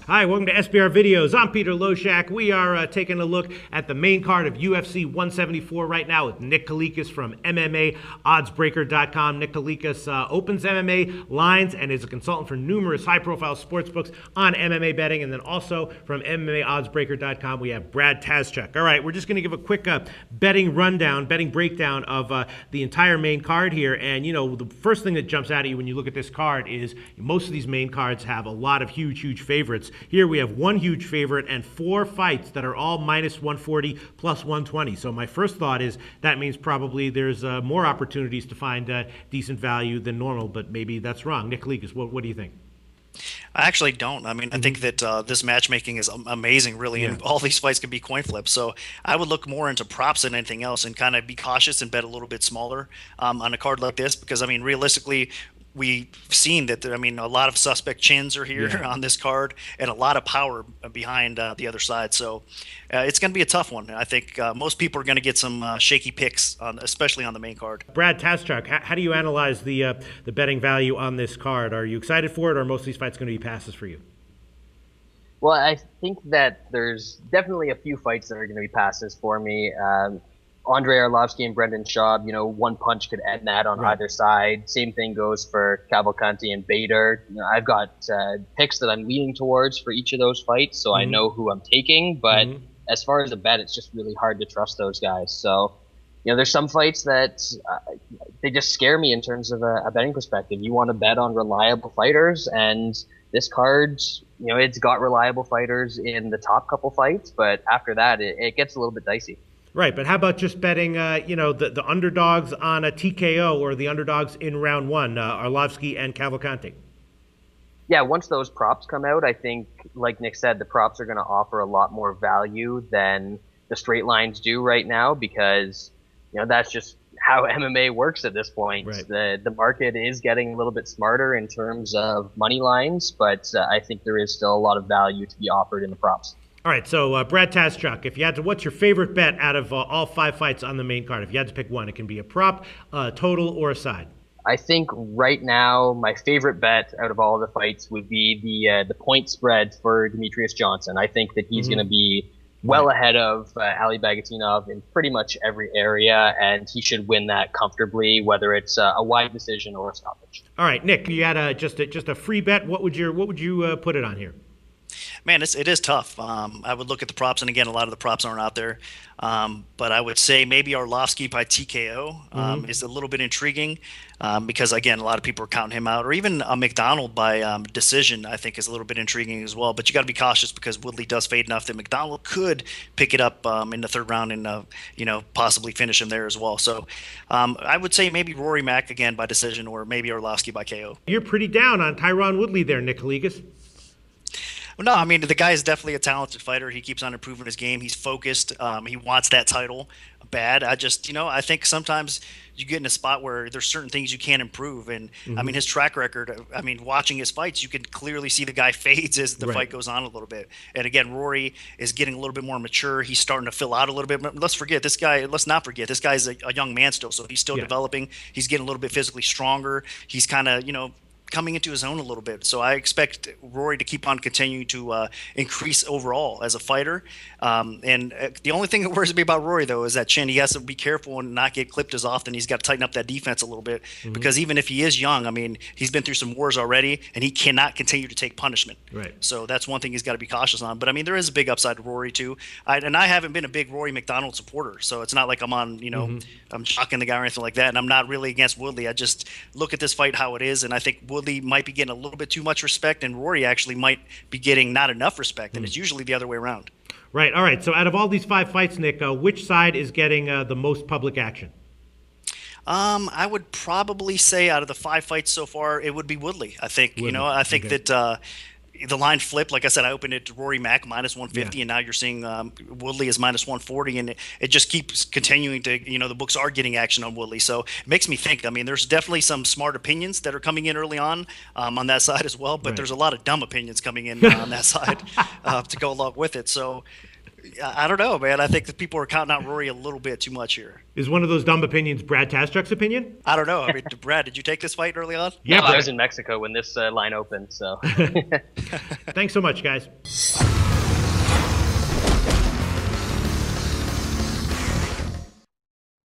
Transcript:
Hi, welcome to SBR Videos. I'm Peter Loshak. We are taking a look at the main card of UFC 174 right now with Nick Kalikas from MMAOddsBreaker.com. Nick Kalikas opens MMA lines and is a consultant for numerous high-profile sportsbooks on MMA betting. And then also from MMAOddsBreaker.com, we have Brad Tazchuk. All right, we're just going to give a quick betting breakdown of the entire main card here. And, you know, the first thing that jumps out at you when you look at this card is most of these main cards have a lot of huge favorites. Here we have one huge favorite and 4 fights that are all minus 140 plus 120. So my first thought is that means probably there's more opportunities to find decent value than normal, but maybe that's wrong. Nick Kalikas, what do you think? I actually don't. I mean, I think that this matchmaking is amazing, really, and all these fights can be coin flips. So I would look more into props than anything else and kind of be cautious and bet a little bit smaller on a card like this because, I mean, realistically, we've seen that, a lot of suspect chins are here on this card and a lot of power behind the other side. So it's going to be a tough one. I think most people are going to get some shaky picks, especially on the main card. Brad Tazchuk, how do you analyze the betting value on this card? Are you excited for it, or are most of these fights going to be passes for you? Well, I think that there's definitely a few fights that are going to be passes for me. Andre Arlovsky and Brendan Schaub, one punch could end that on either side. Same thing goes for Cavalcanti and Bader. I've got picks that I'm leaning towards for each of those fights, so I know who I'm taking. But as far as a bet, it's just really hard to trust those guys. So, there's some fights that they just scare me in terms of a betting perspective. You want to bet on reliable fighters, and this card, it's got reliable fighters in the top couple fights, but after that, it gets a little bit dicey. Right, but how about just betting, the underdogs on a TKO or the underdogs in round one, Arlovsky and Cavalcanti? Yeah, once those props come out, I think, like Nick said, the props are going to offer a lot more value than the straight lines do right now because, that's just how MMA works at this point. Right. The market is getting a little bit smarter in terms of money lines, but I think there is still a lot of value to be offered in the props. All right, so Brad Tazchuk, if you had to, what's your favorite bet out of all 5 fights on the main card? If you had to pick one, it can be a prop, total, or a side. I think right now my favorite bet out of all the fights would be the point spread for Demetrius Johnson. I think that he's going to be well ahead of Ali Bagatinov in pretty much every area, and he should win that comfortably, whether it's a wide decision or a stoppage. All right, Nick, you had just a free bet. What would you put it on here? Man, it is tough. I would look at the props, and again, a lot of the props aren't out there. But I would say maybe Arlovsky by TKO is a little bit intriguing because, again, a lot of people are counting him out. Or even a McDonald by decision, I think, is a little bit intriguing as well. But you got to be cautious because Woodley does fade enough that McDonald could pick it up in the third round and, possibly finish him there as well. So I would say maybe Rory Mack again by decision or maybe Arlovsky by KO. You're pretty down on Tyron Woodley there, Nick Kalikas. Well, no, I mean, the guy is definitely a talented fighter. He keeps on improving his game. He's focused. He wants that title bad. I think sometimes you get in a spot where there's certain things you can't improve. And, I mean, his track record, watching his fights, you can clearly see the guy fades as the fight goes on a little bit. And, again, Rory is getting a little bit more mature. He's starting to fill out a little bit. But let's not forget, this guy's a young man still, so he's still developing. He's getting a little bit physically stronger. He's kind of, coming into his own a little bit. So I expect Rory to keep on continuing to increase overall as a fighter. And the only thing that worries me about Rory, though, is that chin. He has to be careful and not get clipped as often. He's got to tighten up that defense a little bit because even if he is young, he's been through some wars already, and he cannot continue to take punishment. Right. So that's one thing he's got to be cautious on. But, there is a big upside to Rory, too. I haven't been a big Rory McDonald supporter, so it's not like I'm on, I'm shocking the guy or anything like that, and I'm not really against Woodley. I just look at this fight how it is, and I think Woodley might be getting a little bit too much respect, and Rory actually might be getting not enough respect, and it's usually the other way around. Right. All right. So out of all these 5 fights, Nick, which side is getting the most public action? I would probably say out of the 5 fights so far, it would be Woodley. I think, I think that the line flipped. Like I said, I opened it to Rory Mack minus 150, and now you're seeing Woodley is minus 140, and it just keeps continuing to, the books are getting action on Woodley. So it makes me think, there's definitely some smart opinions that are coming in early on that side as well, but there's a lot of dumb opinions coming in on that side to go along with it. So I don't know, man. I think that people are counting out Rory a little bit too much here. Is one of those dumb opinions Brad Tastruck's opinion? I don't know. I mean, Brad, did you take this fight early on? Yeah, No, I was in Mexico when this line opened, so. Thanks so much, guys.